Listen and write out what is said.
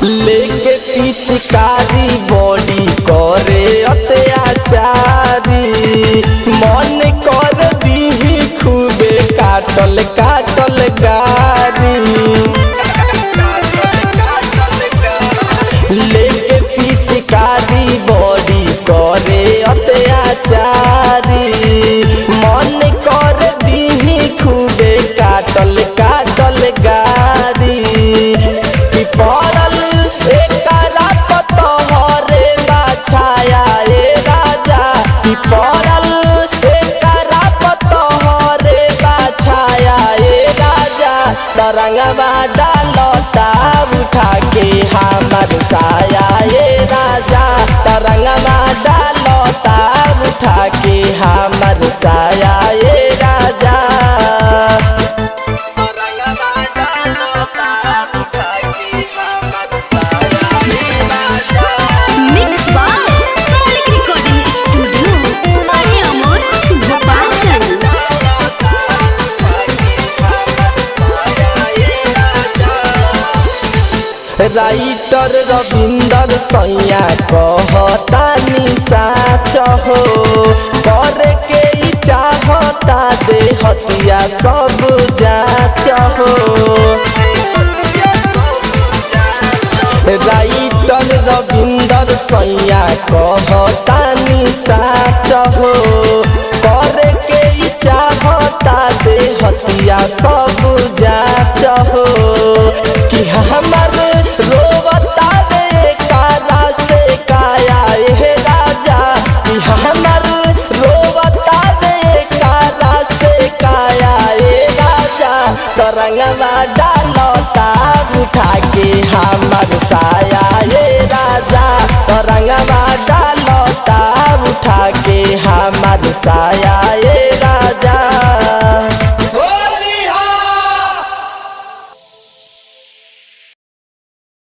लेके पिचकारी बॉडी करे अत्याचारी मन कर दीही खूबे काटल काटल गारी। लेके पिचकारी बॉडी करे अत्याचारी मन कर दीही खूबे काटल काटल गारी। कि पड़ल एकरा पतहरे बाछाया ए राजा, कि पड़ल एकरा पतहरे बाछाया ए राजा। तरंगवा डालता उठा के हमर साया ए राजा, तरंगवा डालता उठा के हमर साया ए राजा। मिक्स बाय मालिक रिकॉर्डिंग स्टूडियो बड़े अमोर गोपालगंज। राइटर रविंदर सैया कहता साच हो, करे के ई चाहता दे हतिया सब जाच हो। राइटर रविंदर सैया कहता साच हो, करे के ई चाहता दे हतिया सब जाच हो। कि हमर रोवता वे काला से काया ए राजा, कि हमर रोवता वे काला से काया ए राजा। तरंगवा डालता उठा के हमर साया ए राजा, तरंगवा डालता उठा के हमर साया ए राजा।